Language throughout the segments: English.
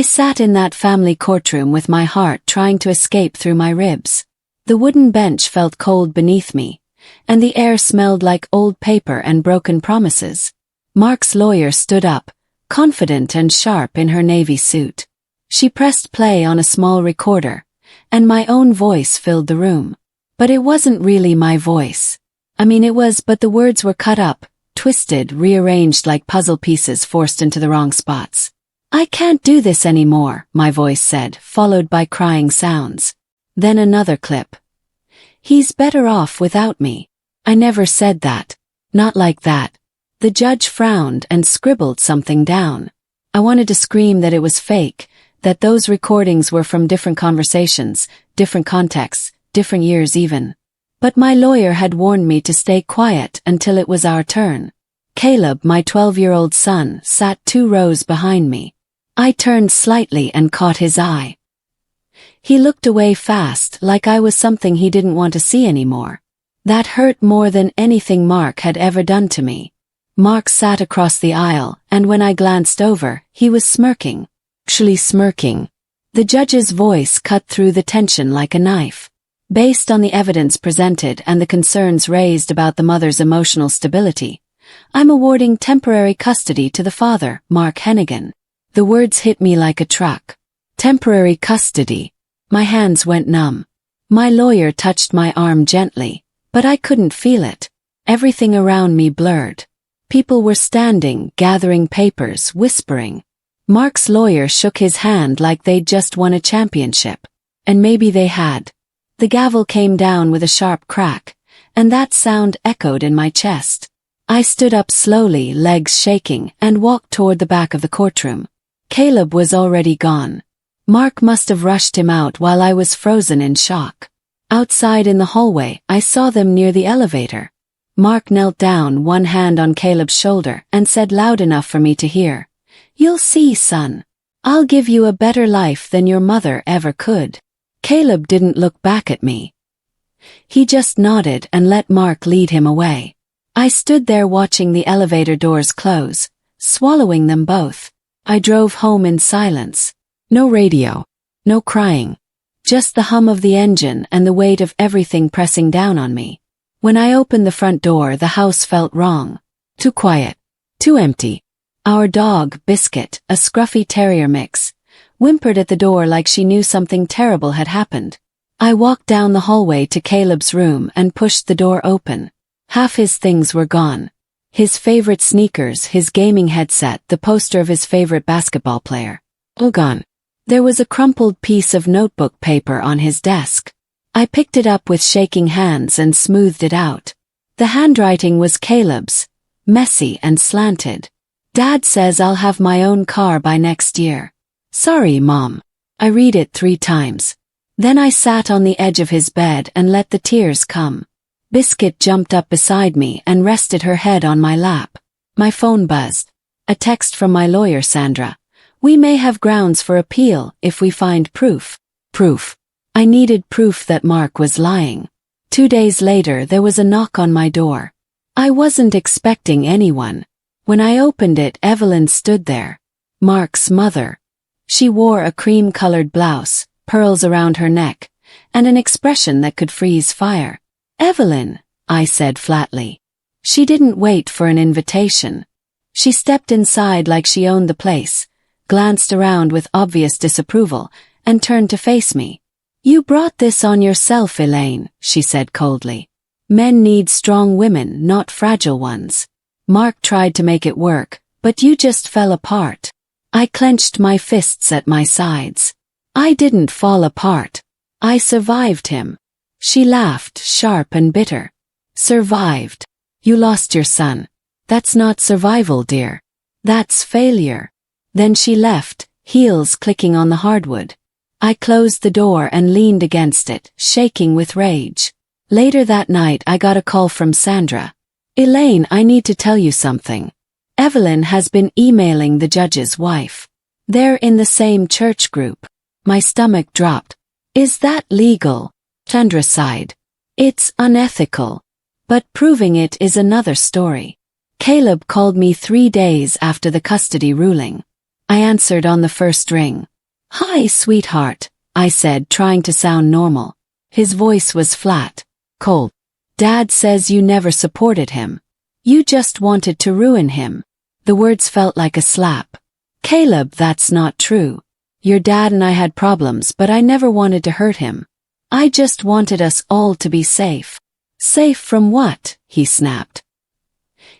I sat in that family courtroom with my heart trying to escape through my ribs. The wooden bench felt cold beneath me, and the air smelled like old paper and broken promises. Mark's lawyer stood up, confident and sharp in her navy suit. She pressed play on a small recorder, and my own voice filled the room. But it wasn't really my voice. It was, but the words were cut up, twisted, rearranged like puzzle pieces forced into the wrong spots. "I can't do this anymore," my voice said, followed by crying sounds. Then another clip. "He's better off without me." I never said that. Not like that. The judge frowned and scribbled something down. I wanted to scream that it was fake, that those recordings were from different conversations, different contexts, different years even. But my lawyer had warned me to stay quiet until it was our turn. Caleb, my 12-year-old son, sat 2 rows behind me. I turned slightly and caught his eye. He looked away fast, like I was something he didn't want to see anymore. That hurt more than anything Mark had ever done to me. Mark sat across the aisle, and when I glanced over, he was smirking. Actually smirking. The judge's voice cut through the tension like a knife. "Based on the evidence presented and the concerns raised about the mother's emotional stability, I'm awarding temporary custody to the father, Mark Hennigan." The words hit me like a truck. Temporary custody. My hands went numb. My lawyer touched my arm gently, but I couldn't feel it. Everything around me blurred. People were standing, gathering papers, whispering. Mark's lawyer shook his hand like they'd just won a championship. And maybe they had. The gavel came down with a sharp crack, and that sound echoed in my chest. I stood up slowly, legs shaking, and walked toward the back of the courtroom. Caleb was already gone. Mark must have rushed him out while I was frozen in shock. Outside in the hallway, I saw them near the elevator. Mark knelt down, one hand on Caleb's shoulder, and said loud enough for me to hear, "You'll see, son. I'll give you a better life than your mother ever could." Caleb didn't look back at me. He just nodded and let Mark lead him away. I stood there watching the elevator doors close, swallowing them both. I drove home in silence. No radio. No crying. Just the hum of the engine and the weight of everything pressing down on me. When I opened the front door, the house felt wrong. Too quiet. Too empty. Our dog, Biscuit, a scruffy terrier mix, whimpered at the door like she knew something terrible had happened. I walked down the hallway to Caleb's room and pushed the door open. Half his things were gone. His favorite sneakers, his gaming headset, the poster of his favorite basketball player. All gone. There was a crumpled piece of notebook paper on his desk. I picked it up with shaking hands and smoothed it out. The handwriting was Caleb's, messy and slanted. "Dad says I'll have my own car by next year. Sorry, Mom." I read it 3 times. Then I sat on the edge of his bed and let the tears come. Biscuit jumped up beside me and rested her head on my lap. My phone buzzed. A text from my lawyer, Sandra. "We may have grounds for appeal if we find proof." Proof. I needed proof that Mark was lying. 2 days later, there was a knock on my door. I wasn't expecting anyone. When I opened it, Evelyn stood there. Mark's mother. She wore a cream-colored blouse, pearls around her neck, and an expression that could freeze fire. "Evelyn," I said flatly. She didn't wait for an invitation. She stepped inside like she owned the place, glanced around with obvious disapproval, and turned to face me. "You brought this on yourself, Elaine," she said coldly. "Men need strong women, not fragile ones. Mark tried to make it work, but you just fell apart." I clenched my fists at my sides. I didn't fall apart. I survived him. She laughed, sharp and bitter. "Survived? You lost your son. That's not survival, dear. That's failure." Then she left, heels clicking on the hardwood. I closed the door and leaned against it, shaking with rage. Later that night I got a call from Sandra. "Elaine, I need to tell you something. Evelyn has been emailing the judge's wife. They're in the same church group." My stomach dropped. "Is that legal?" Sandra sighed. "It's unethical. But proving it is another story." Caleb called me 3 days after the custody ruling. I answered on the first ring. "Hi, sweetheart," I said, trying to sound normal. His voice was flat, cold. "Dad says you never supported him. You just wanted to ruin him." The words felt like a slap. "Caleb, that's not true. Your dad and I had problems, but I never wanted to hurt him. I just wanted us all to be safe." "Safe from what?" he snapped.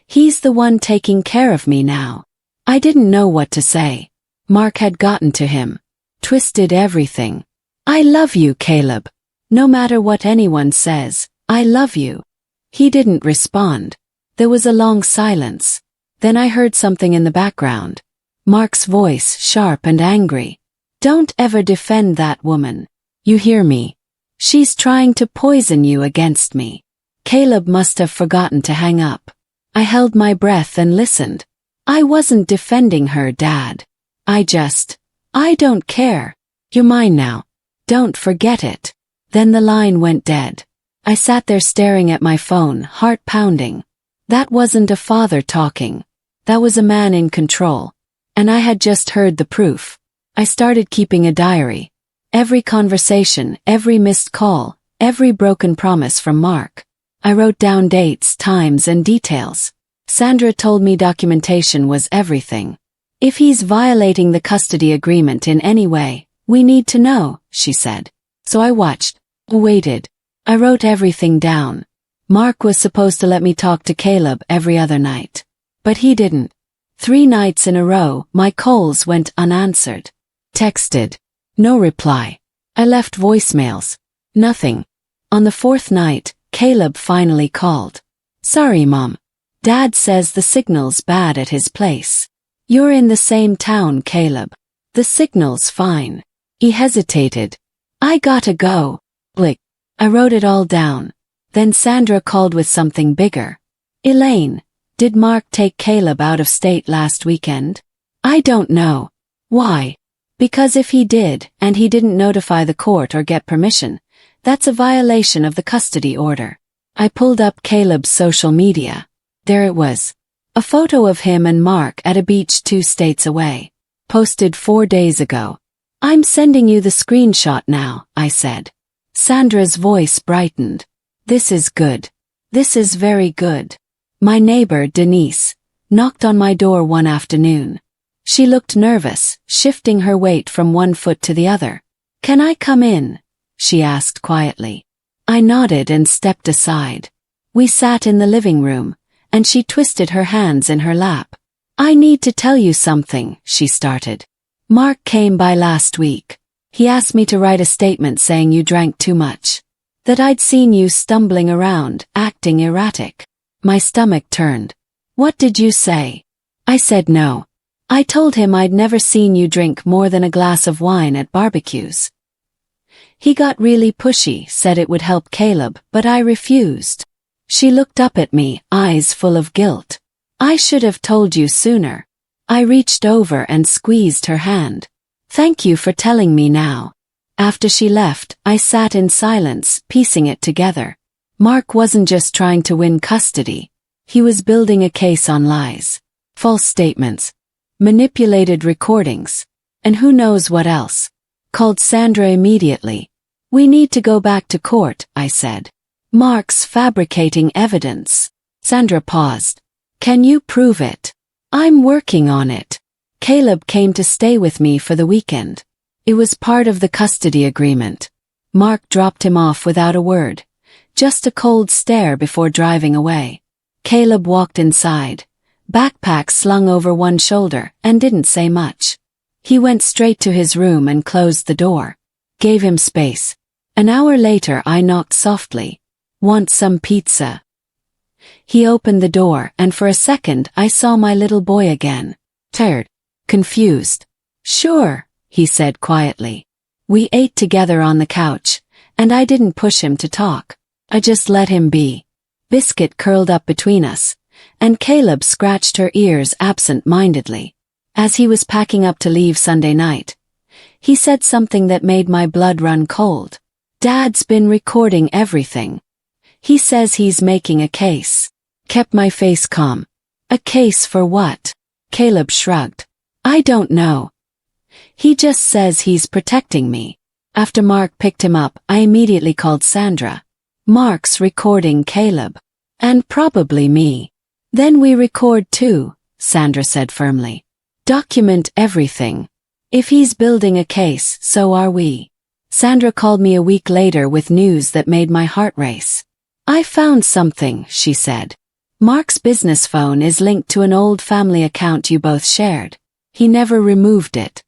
"He's the one taking care of me now." I didn't know what to say. Mark had gotten to him. Twisted everything. "I love you, Caleb. No matter what anyone says, I love you." He didn't respond. There was a long silence. Then I heard something in the background. Mark's voice, sharp and angry. "Don't ever defend that woman. You hear me? She's trying to poison you against me." Caleb must have forgotten to hang up. I held my breath and listened. "I wasn't defending her, Dad. I don't care. You're mine now. Don't forget it." Then the line went dead. I sat there staring at my phone, heart pounding. That wasn't a father talking. That was a man in control. And I had just heard the proof. I started keeping a diary. Every conversation, every missed call, every broken promise from Mark. I wrote down dates, times, and details. Sandra told me documentation was everything. "If he's violating the custody agreement in any way, we need to know," she said. So I waited. I wrote everything down. Mark was supposed to let me talk to Caleb every other night. But he didn't. 3 nights in a row, my calls went unanswered. Texted. No reply. I left voicemails. Nothing. On the 4th night, Caleb finally called. "Sorry, Mom. Dad says the signal's bad at his place." "You're in the same town, Caleb. The signal's fine." He hesitated. "I gotta go." Blick. I wrote it all down. Then Sandra called with something bigger. "Elaine, did Mark take Caleb out of state last weekend?" "I don't know." "Why?" "Because if he did, and he didn't notify the court or get permission, that's a violation of the custody order." I pulled up Caleb's social media. There it was. A photo of him and Mark at a beach 2 states away. Posted 4 days ago. "I'm sending you the screenshot now," I said. Sandra's voice brightened. "This is good. This is very good." My neighbor, Denise, knocked on my door one afternoon. She looked nervous, shifting her weight from one foot to the other. "Can I come in?" she asked quietly. I nodded and stepped aside. We sat in the living room, and she twisted her hands in her lap. "I need to tell you something," she started. "Mark came by last week. He asked me to write a statement saying you drank too much. That I'd seen you stumbling around, acting erratic." My stomach turned. "What did you say?" I said no. I told him I'd never seen you drink more than a glass of wine at barbecues. He got really pushy, said it would help Caleb, but I refused. She looked up at me, eyes full of guilt. "I should have told you sooner." I reached over and squeezed her hand. "Thank you for telling me now." After she left, I sat in silence, piecing it together. Mark wasn't just trying to win custody. He was building a case on lies, false statements, manipulated recordings, and who knows what else. Called Sandra immediately. "We need to go back to court," I said. "Mark's fabricating evidence." Sandra paused. "Can you prove it?" "I'm working on it." Caleb came to stay with me for the weekend. It was part of the custody agreement. Mark dropped him off without a word, just a cold stare before driving away. Caleb walked inside, backpack slung over one shoulder, and didn't say much. He went straight to his room and closed the door. Gave him space. An hour later I knocked softly. "Want some pizza?" He opened the door, and for a second I saw my little boy again. Tired. Confused. "Sure," he said quietly. We ate together on the couch, and I didn't push him to talk. I just let him be. Biscuit curled up between us, and Caleb scratched her ears absent-mindedly. As he was packing up to leave Sunday night, he said something that made my blood run cold. "Dad's been recording everything. He says he's making a case." Kept my face calm. "A case for what?" Caleb shrugged. "I don't know. He just says he's protecting me. After Mark picked him up, I immediately called Sandra. Mark's recording Caleb. And probably me. Then we record too, Sandra said firmly. Document everything. If he's building a case, so are we. Sandra called me a week later with news that made my heart race. I found something, she said. Mark's business phone is linked to an old family account you both shared. He never removed it.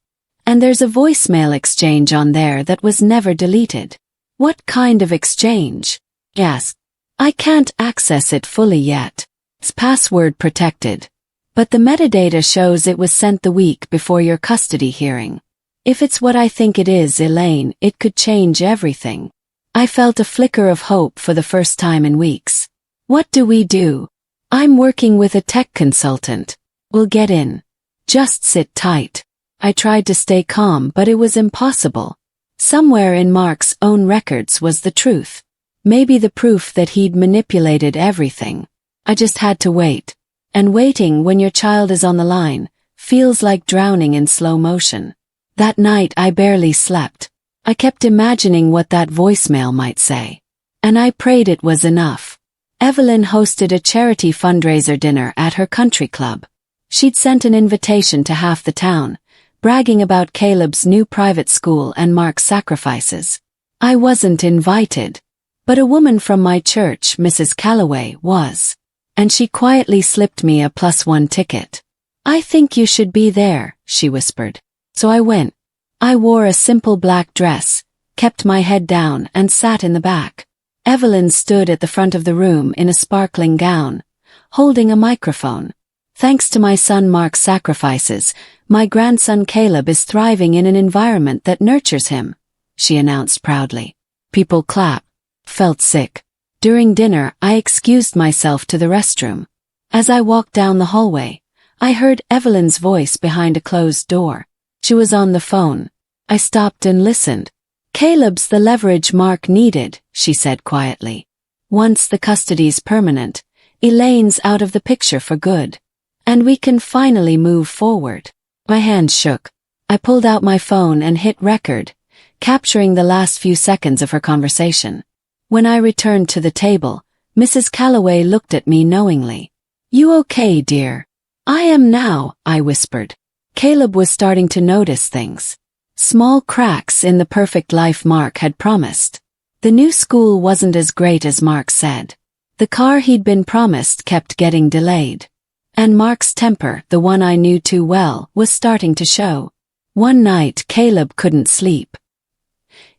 And there's a voicemail exchange on there that was never deleted. What kind of exchange? Yes. I can't access it fully yet. It's password protected. But the metadata shows it was sent the week before your custody hearing. If it's what I think it is, Elaine, it could change everything. I felt a flicker of hope for the first time in weeks. What do we do? I'm working with a tech consultant. We'll get in. Just sit tight. I tried to stay calm, but it was impossible. Somewhere in Mark's own records was the truth. Maybe the proof that he'd manipulated everything. I just had to wait. And waiting when your child is on the line feels like drowning in slow motion. That night I barely slept. I kept imagining what that voicemail might say. And I prayed it was enough. Evelyn hosted a charity fundraiser dinner at her country club. She'd sent an invitation to half the town, bragging about Caleb's new private school and Mark's sacrifices. I wasn't invited. But a woman from my church, Mrs. Calloway, was. And she quietly slipped me a +1 ticket. I think you should be there, she whispered. So I went. I wore a simple black dress, kept my head down and sat in the back. Evelyn stood at the front of the room in a sparkling gown, holding a microphone. Thanks to my son Mark's sacrifices, my grandson Caleb is thriving in an environment that nurtures him, she announced proudly. People clapped. Felt sick. During dinner, I excused myself to the restroom. As I walked down the hallway, I heard Evelyn's voice behind a closed door. She was on the phone. I stopped and listened. Caleb's the leverage Mark needed, she said quietly. Once the custody's permanent, Elaine's out of the picture for good. And we can finally move forward. My hand shook. I pulled out my phone and hit record, capturing the last few seconds of her conversation. When I returned to the table, Mrs. Calloway looked at me knowingly. You okay, dear? I am now, I whispered. Caleb was starting to notice things. Small cracks in the perfect life Mark had promised. The new school wasn't as great as Mark said. The car he'd been promised kept getting delayed. And Mark's temper, the one I knew too well, was starting to show. One night Caleb couldn't sleep.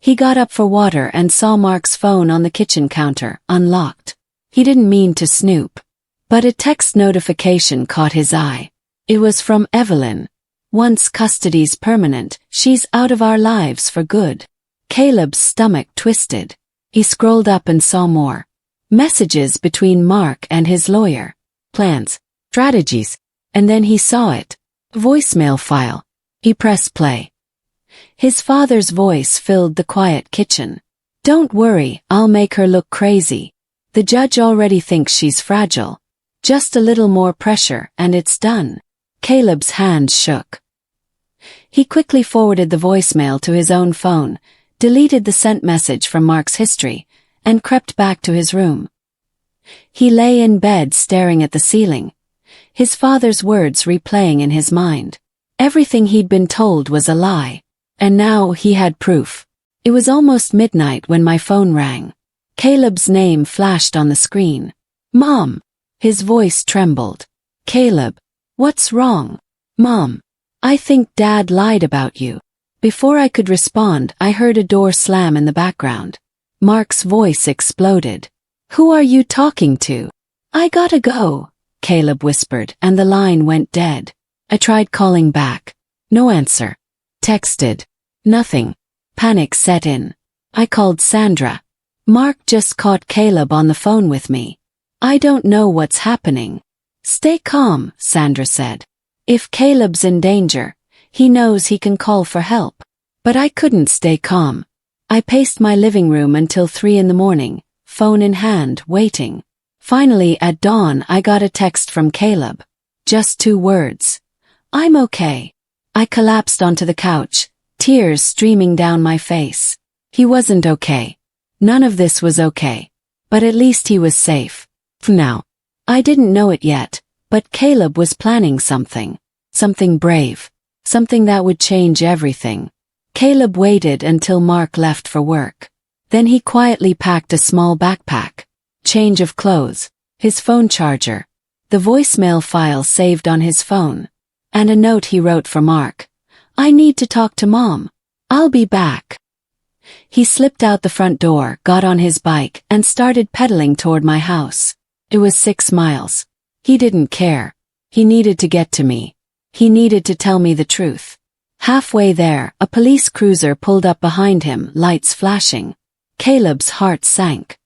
He got up for water and saw Mark's phone on the kitchen counter, unlocked. He didn't mean to snoop. But a text notification caught his eye. It was from Evelyn. Once custody's permanent, she's out of our lives for good. Caleb's stomach twisted. He scrolled up and saw more. Messages between Mark and his lawyer. Plans. Strategies. And then he saw it. Voicemail file. He pressed play. His father's voice filled the quiet kitchen. Don't worry, I'll make her look crazy. The judge already thinks she's fragile. Just a little more pressure and it's done. Caleb's hand shook. He quickly forwarded the voicemail to his own phone, deleted the sent message from Mark's history, and crept back to his room. He lay in bed staring at the ceiling, his father's words replaying in his mind. Everything he'd been told was a lie. And now he had proof. It was almost midnight when my phone rang. Caleb's name flashed on the screen. Mom. His voice trembled. Caleb. What's wrong? Mom. I think Dad lied about you. Before I could respond, I heard a door slam in the background. Mark's voice exploded. Who are you talking to? I gotta go, Caleb whispered, and the line went dead. I tried calling back. No answer. Texted. Nothing. Panic set in. I called Sandra. Mark just caught Caleb on the phone with me. I don't know what's happening. Stay calm, Sandra said. If Caleb's in danger, he knows he can call for help. But I couldn't stay calm. I paced my living room until 3 a.m, phone in hand, waiting. Finally, at dawn, I got a text from Caleb. Just 2 words. I'm okay. I collapsed onto the couch, tears streaming down my face. He wasn't okay. None of this was okay. But at least he was safe. For now. I didn't know it yet, but Caleb was planning something. Something brave. Something that would change everything. Caleb waited until Mark left for work. Then he quietly packed a small backpack, change of clothes, his phone charger, the voicemail file saved on his phone, and a note he wrote for Mark. I need to talk to Mom. I'll be back. He slipped out the front door, got on his bike, and started pedaling toward my house. It was 6 miles. He didn't care. He needed to get to me. He needed to tell me the truth. Halfway there, a police cruiser pulled up behind him, lights flashing. Caleb's heart sank.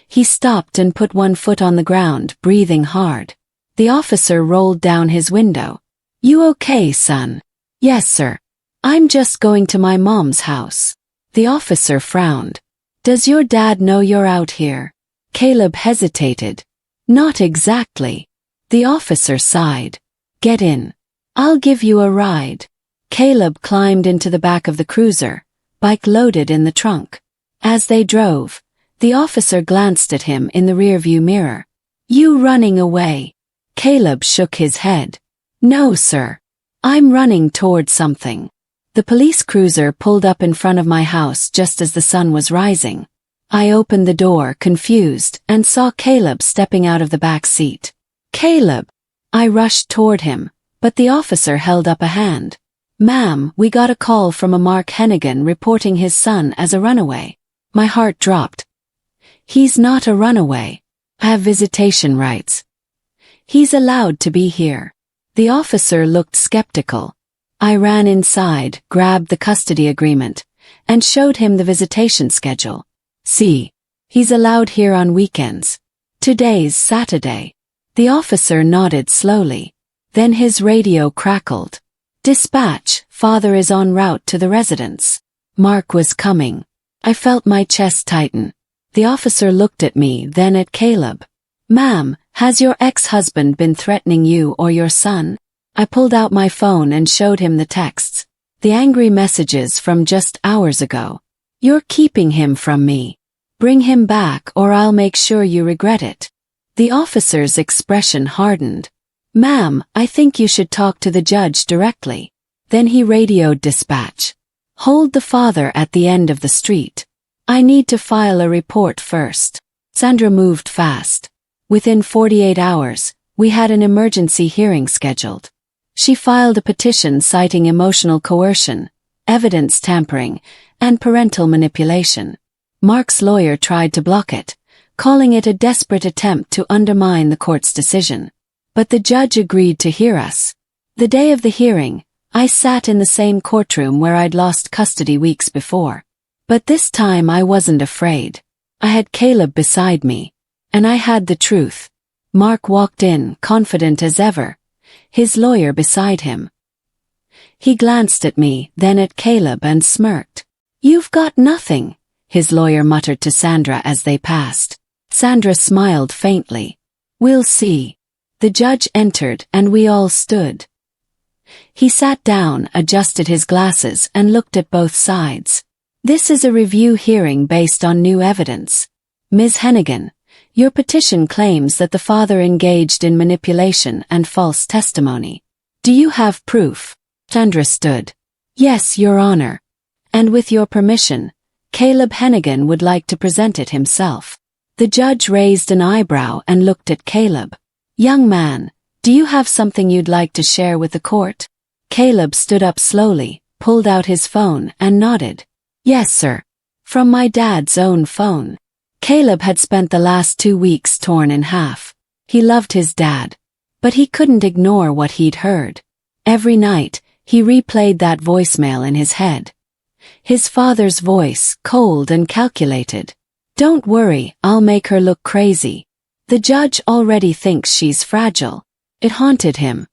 He stopped and put one foot on the ground, breathing hard. The officer rolled down his window. You okay, son? Yes, sir. I'm just going to my mom's house. The officer frowned. Does your dad know you're out here? Caleb hesitated. Not exactly. The officer sighed. Get in. I'll give you a ride. Caleb climbed into the back of the cruiser, bike loaded in the trunk. As they drove, the officer glanced at him in the rearview mirror. You running away? Caleb shook his head. No, sir. I'm running toward something. The police cruiser pulled up in front of my house just as the sun was rising. I opened the door, confused, and saw Caleb stepping out of the back seat. Caleb! I rushed toward him, but the officer held up a hand. Ma'am, we got a call from a Mark Hennigan reporting his son as a runaway. My heart dropped. He's not a runaway. I have visitation rights. He's allowed to be here. The officer looked skeptical. I ran inside, grabbed the custody agreement, and showed him the visitation schedule. See, he's allowed here on weekends. Today's Saturday. The officer nodded slowly. Then his radio crackled. Dispatch, father is en route to the residence. Mark was coming. I felt my chest tighten. The officer looked at me, then at Caleb. Ma'am, has your ex-husband been threatening you or your son? I pulled out my phone and showed him the texts. The angry messages from just hours ago. You're keeping him from me. Bring him back or I'll make sure you regret it. The officer's expression hardened. Ma'am, I think you should talk to the judge directly. Then he radioed dispatch. Hold the father at the end of the street. I need to file a report first. Sandra moved fast. Within 48 hours, we had an emergency hearing scheduled. She filed a petition citing emotional coercion, evidence tampering, and parental manipulation. Mark's lawyer tried to block it, calling it a desperate attempt to undermine the court's decision. But the judge agreed to hear us. The day of the hearing, I sat in the same courtroom where I'd lost custody weeks before. But this time I wasn't afraid. I had Caleb beside me. And I had the truth. Mark walked in, confident as ever, his lawyer beside him. He glanced at me, then at Caleb and smirked. You've got nothing, his lawyer muttered to Sandra as they passed. Sandra smiled faintly. We'll see. The judge entered and we all stood. He sat down, adjusted his glasses and looked at both sides. This is a review hearing based on new evidence. Ms. Hennigan, your petition claims that the father engaged in manipulation and false testimony. Do you have proof? Sandra stood. Yes, Your Honor. And with your permission, Caleb Hennigan would like to present it himself. The judge raised an eyebrow and looked at Caleb. Young man, do you have something you'd like to share with the court? Caleb stood up slowly, pulled out his phone and nodded. Yes, sir. From my dad's own phone. Caleb had spent the last 2 weeks torn in half. He loved his dad. But he couldn't ignore what he'd heard. Every night, he replayed that voicemail in his head. His father's voice, cold and calculated. Don't worry, I'll make her look crazy. The judge already thinks she's fragile. It haunted him.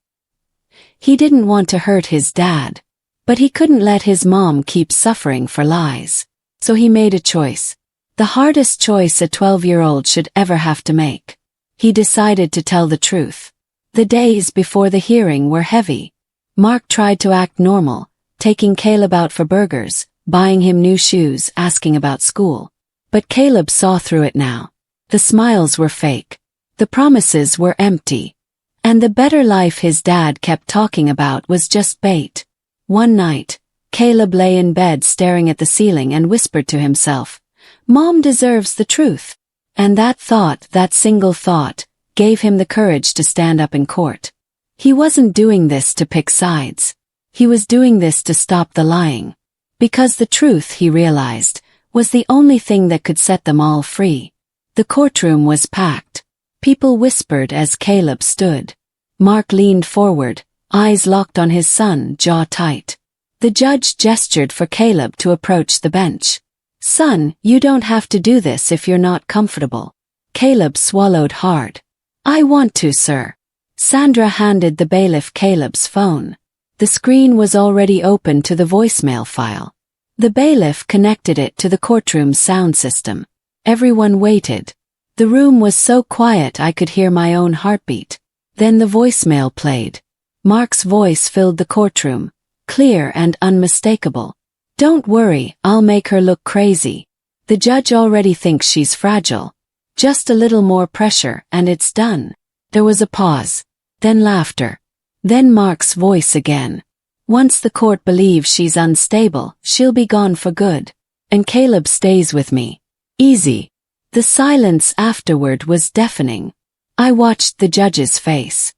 He didn't want to hurt his dad. But he couldn't let his mom keep suffering for lies. So he made a choice. The hardest choice a 12-year-old should ever have to make. He decided to tell the truth. The days before the hearing were heavy. Mark tried to act normal, taking Caleb out for burgers, buying him new shoes, asking about school. But Caleb saw through it now. The smiles were fake. The promises were empty. And the better life his dad kept talking about was just bait. One night, Caleb lay in bed staring at the ceiling and whispered to himself, "Mom deserves the truth." And that thought, that single thought, gave him the courage to stand up in court. He wasn't doing this to pick sides. He was doing this to stop the lying. Because the truth, he realized, was the only thing that could set them all free. The courtroom was packed. People whispered as Caleb stood. Mark leaned forward, eyes locked on his son, jaw tight. The judge gestured for Caleb to approach the bench. "Son, you don't have to do this if you're not comfortable." Caleb swallowed hard. "I want to, sir." Sandra handed the bailiff Caleb's phone. The screen was already open to the voicemail file. The bailiff connected it to the courtroom's sound system. Everyone waited. The room was so quiet I could hear my own heartbeat. Then the voicemail played. Mark's voice filled the courtroom, clear and unmistakable. "Don't worry, I'll make her look crazy. The judge already thinks she's fragile. Just a little more pressure and it's done." There was a pause. Then laughter. Then Mark's voice again. "Once the court believes she's unstable, she'll be gone for good. And Caleb stays with me. Easy." The silence afterward was deafening. I watched the judge's face.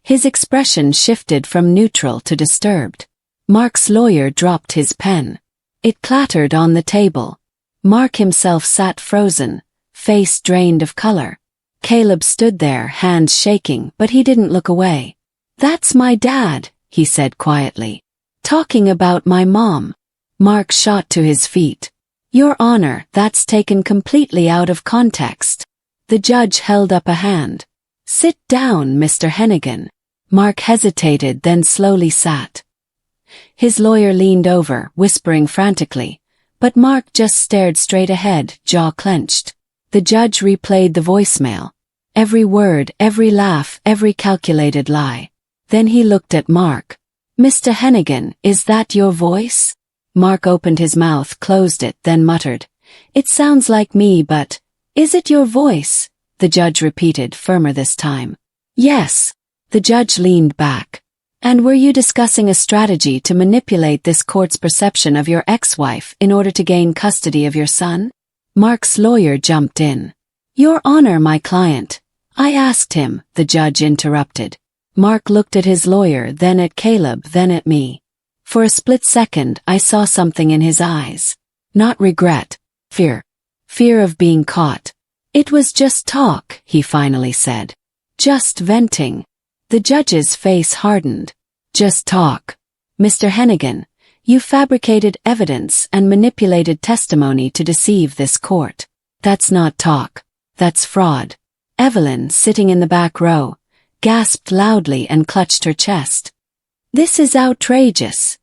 His expression shifted from neutral to disturbed. Mark's lawyer dropped his pen. It clattered on the table. Mark himself sat frozen, face drained of color. Caleb stood there, hands shaking, but he didn't look away. "That's my dad," he said quietly. "Talking about my mom." Mark shot to his feet. "Your Honor, that's taken completely out of context." The judge held up a hand. "Sit down, Mr. Hennigan." Mark hesitated, then slowly sat. His lawyer leaned over, whispering frantically, but Mark just stared straight ahead, jaw clenched. The judge replayed the voicemail. Every word, every laugh, every calculated lie. Then he looked at Mark. "Mr. Hennigan, is that your voice?" Mark opened his mouth, closed it, then muttered, "It sounds like me, but is it your voice?" The judge repeated, firmer this time. "Yes." The judge leaned back. "And were you discussing a strategy to manipulate this court's perception of your ex-wife in order to gain custody of your son?" Mark's lawyer jumped in. "Your Honor, my client. I asked him," the judge interrupted. Mark looked at his lawyer, then at Caleb, then at me. For a split second, I saw something in his eyes. Not regret. Fear. Fear of being caught. "It was just talk," he finally said. "Just venting." The judge's face hardened. "Just talk. Mr. Hennigan, you fabricated evidence and manipulated testimony to deceive this court. That's not talk. That's fraud." Evelyn, sitting in the back row, gasped loudly and clutched her chest. "This is outrageous,"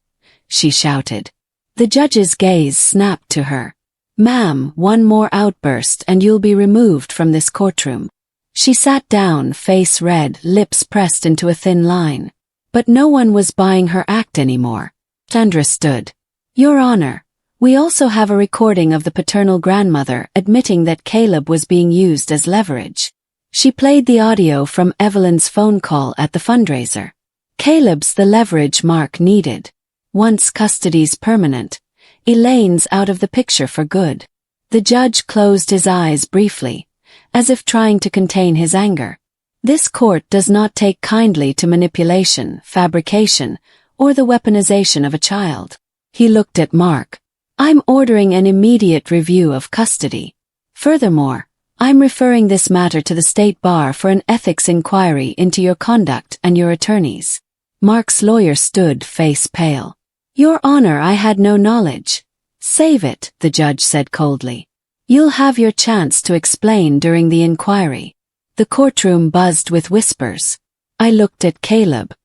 she shouted. The judge's gaze snapped to her. "Ma'am, one more outburst and you'll be removed from this courtroom." She sat down, face red, lips pressed into a thin line. But no one was buying her act anymore. Sandra stood. "Your Honor, we also have a recording of the paternal grandmother admitting that Caleb was being used as leverage." She played the audio from Evelyn's phone call at the fundraiser. "Caleb's the leverage Mark needed. Once custody's permanent, Elaine's out of the picture for good." The judge closed his eyes briefly, as if trying to contain his anger. This court does not take kindly to manipulation, fabrication, or the weaponization of a child. He looked at Mark. "I'm ordering an immediate review of custody. Furthermore, I'm referring this matter to the State Bar for an ethics inquiry into your conduct and your attorneys." Mark's lawyer stood, face pale. "Your Honor, I had no knowledge." "Save it," the judge said coldly. "You'll have your chance to explain during the inquiry." The courtroom buzzed with whispers. I looked at Caleb.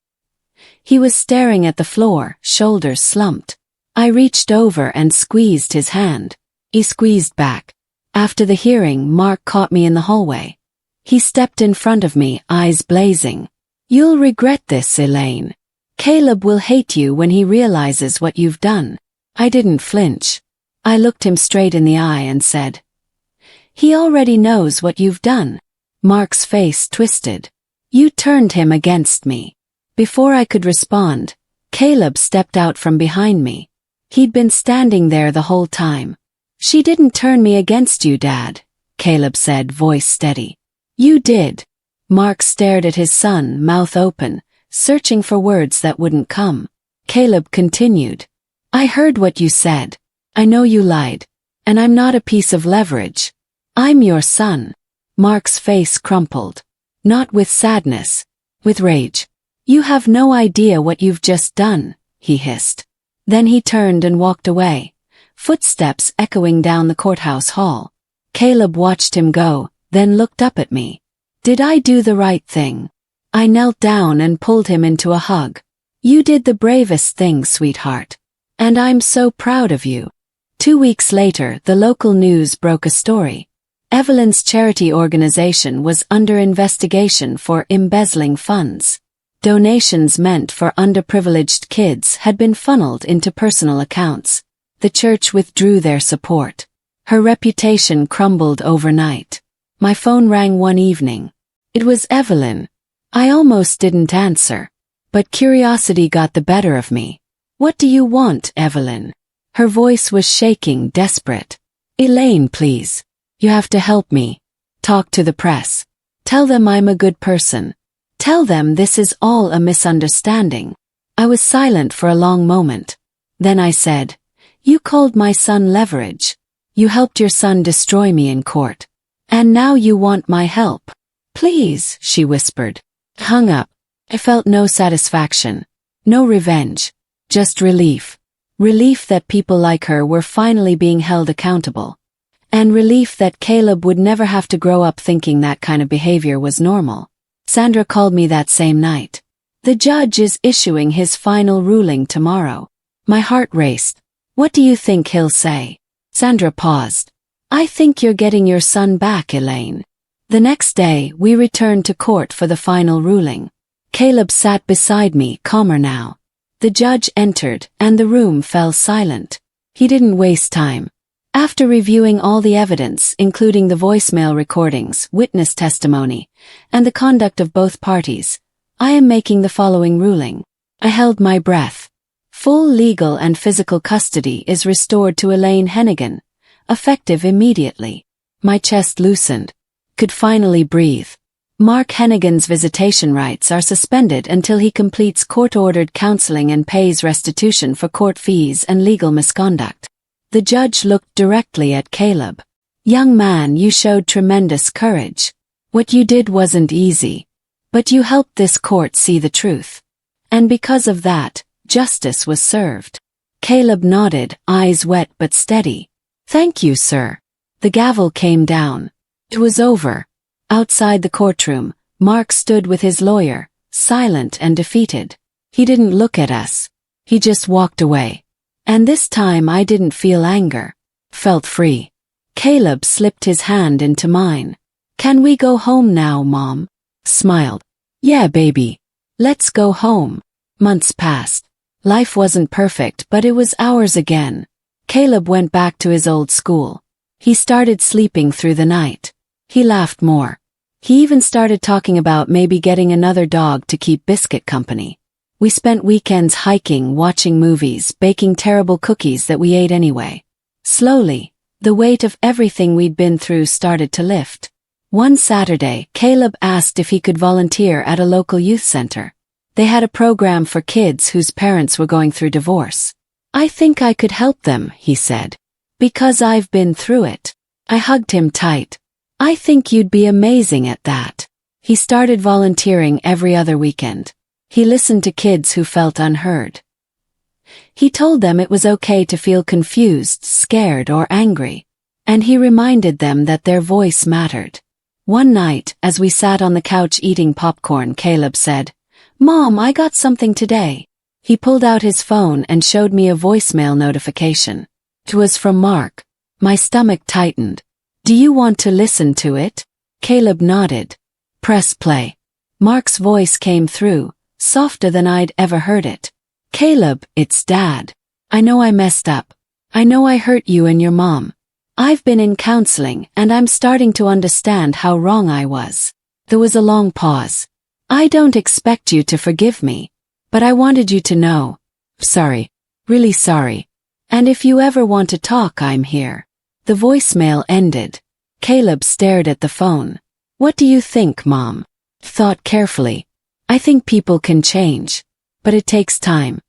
He was staring at the floor, shoulders slumped. I reached over and squeezed his hand. He squeezed back. After the hearing, Mark caught me in the hallway. He stepped in front of me, eyes blazing. "You'll regret this, Elaine." Caleb will hate you when he realizes what you've done. I didn't flinch. I looked him straight in the eye and said, "He already knows what you've done." Mark's face twisted. "You turned him against me." Before I could respond, Caleb stepped out from behind me. He'd been standing there the whole time. "She didn't turn me against you, Dad," Caleb said, voice steady. "You did." Mark stared at his son, mouth open, searching for words that wouldn't come. Caleb continued, "I heard what you said. I know you lied. And I'm not a piece of leverage. I'm your son." Mark's face crumpled. Not with sadness, with rage. "You have no idea what you've just done," he hissed. Then he turned and walked away, footsteps echoing down the courthouse hall. Caleb watched him go, then looked up at me. Did I do the right thing? I knelt down and pulled him into a hug. "You did the bravest thing, sweetheart. And I'm so proud of you." 2 weeks later, the local news broke a story. Evelyn's charity organization was under investigation for embezzling funds. Donations meant for underprivileged kids had been funneled into personal accounts. The church withdrew their support. Her reputation crumbled overnight. My phone rang one evening. It was Evelyn. I almost didn't answer. But curiosity got the better of me. "What do you want, Evelyn?" Her voice was shaking, desperate. "Elaine, please. You have to help me. Talk to the press. Tell them I'm a good person. Tell them this is all a misunderstanding." I was silent for a long moment. Then I said, "You called my son leverage. You helped your son destroy me in court. And now you want my help." "Please," she whispered. Hung up. I felt no satisfaction. No revenge. Just relief. Relief that people like her were finally being held accountable. And relief that Caleb would never have to grow up thinking that kind of behavior was normal. Sandra called me that same night. "The judge is issuing his final ruling tomorrow." My heart raced. "What do you think he'll say?" Sandra paused. "I think you're getting your son back, Elaine." The next day, we returned to court for the final ruling. Caleb sat beside me, calmer now. The judge entered, and the room fell silent. He didn't waste time. After reviewing all the evidence, including the voicemail recordings, witness testimony, and the conduct of both parties, I am making the following ruling. I held my breath. Full legal and physical custody is restored to Elaine Hennigan, effective immediately. My chest loosened. Could finally breathe. Mark Hennigan's visitation rights are suspended until he completes court-ordered counseling and pays restitution for court fees and legal misconduct. The judge looked directly at Caleb. "Young man, you showed tremendous courage. What you did wasn't easy. But you helped this court see the truth. And because of that, justice was served." Caleb nodded, eyes wet but steady. "Thank you, sir." The gavel came down. It was over. Outside the courtroom, Mark stood with his lawyer, silent and defeated. He didn't look at us. He just walked away. And this time I didn't feel anger. Felt free. Caleb slipped his hand into mine. "Can we go home now, Mom?" Smiled. "Yeah, baby. Let's go home." Months passed. Life wasn't perfect, but it was ours again. Caleb went back to his old school. He started sleeping through the night. He laughed more. He even started talking about maybe getting another dog to keep Biscuit company. We spent weekends hiking, watching movies, baking terrible cookies that we ate anyway. Slowly, the weight of everything we'd been through started to lift. One Saturday, Caleb asked if he could volunteer at a local youth center. They had a program for kids whose parents were going through divorce. "I think I could help them," he said. "Because I've been through it." I hugged him tight. "I think you'd be amazing at that." He started volunteering every other weekend. He listened to kids who felt unheard. He told them it was okay to feel confused, scared, or angry. And he reminded them that their voice mattered. One night, as we sat on the couch eating popcorn, Caleb said, "Mom, I got something today." He pulled out his phone and showed me a voicemail notification. It was from Mark. My stomach tightened. "Do you want to listen to it?" Caleb nodded. "Press play." Mark's voice came through, softer than I'd ever heard it. Caleb, it's Dad. I know I messed up. I know I hurt you and your mom. I've been in counseling and I'm starting to understand how wrong I was. There was a long pause. I don't expect you to forgive me, but I wanted you to know. Sorry. Really sorry. And if you ever want to talk, I'm here. The voicemail ended. Caleb stared at the phone. What do you think, Mom? Thought carefully. I think people can change. But it takes time.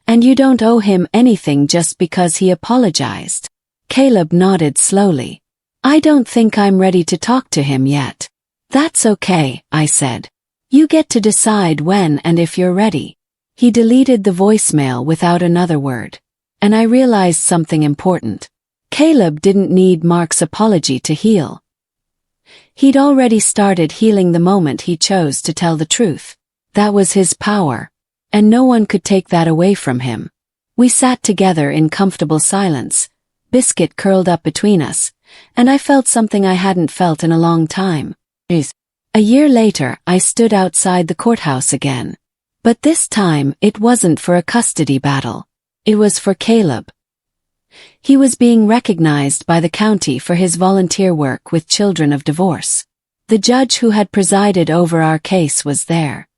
And you don't owe him anything just because he apologized. Caleb nodded slowly. I don't think I'm ready to talk to him yet. That's okay, I said. You get to decide when and if you're ready. He deleted the voicemail without another word. And I realized something important. Caleb didn't need Mark's apology to heal. He'd already started healing the moment he chose to tell the truth. That was his power. And no one could take that away from him. We sat together in comfortable silence, biscuit curled up between us, and I felt something I hadn't felt in a long time. A year later, I stood outside the courthouse again. But this time, it wasn't for a custody battle. It was for Caleb. He was being recognized by the county for his volunteer work with children of divorce. The judge who had presided over our case was there.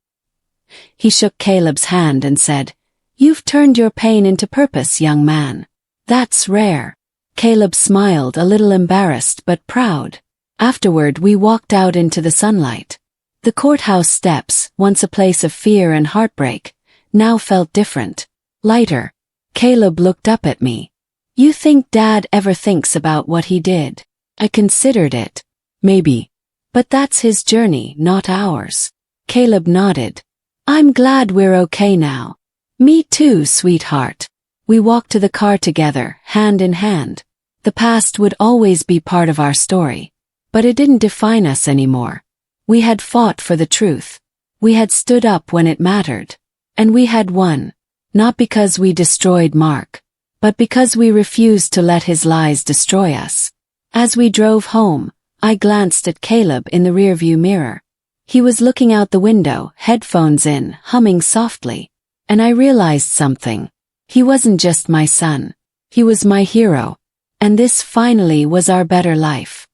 He shook Caleb's hand and said, You've turned your pain into purpose, young man. That's rare. Caleb smiled, a little embarrassed but proud. Afterward, we walked out into the sunlight. The courthouse steps, once a place of fear and heartbreak, now felt different, lighter. Caleb looked up at me. You think Dad ever thinks about what he did? I considered it. Maybe. But that's his journey, not ours. Caleb nodded. I'm glad we're okay now. Me too, sweetheart. We walked to the car together, hand in hand. The past would always be part of our story. But it didn't define us anymore. We had fought for the truth. We had stood up when it mattered. And we had won. Not because we destroyed Mark, but because we refused to let his lies destroy us. As we drove home, I glanced at Caleb in the rearview mirror. He was looking out the window, headphones in, humming softly. And I realized something. He wasn't just my son. He was my hero. And this finally was our better life.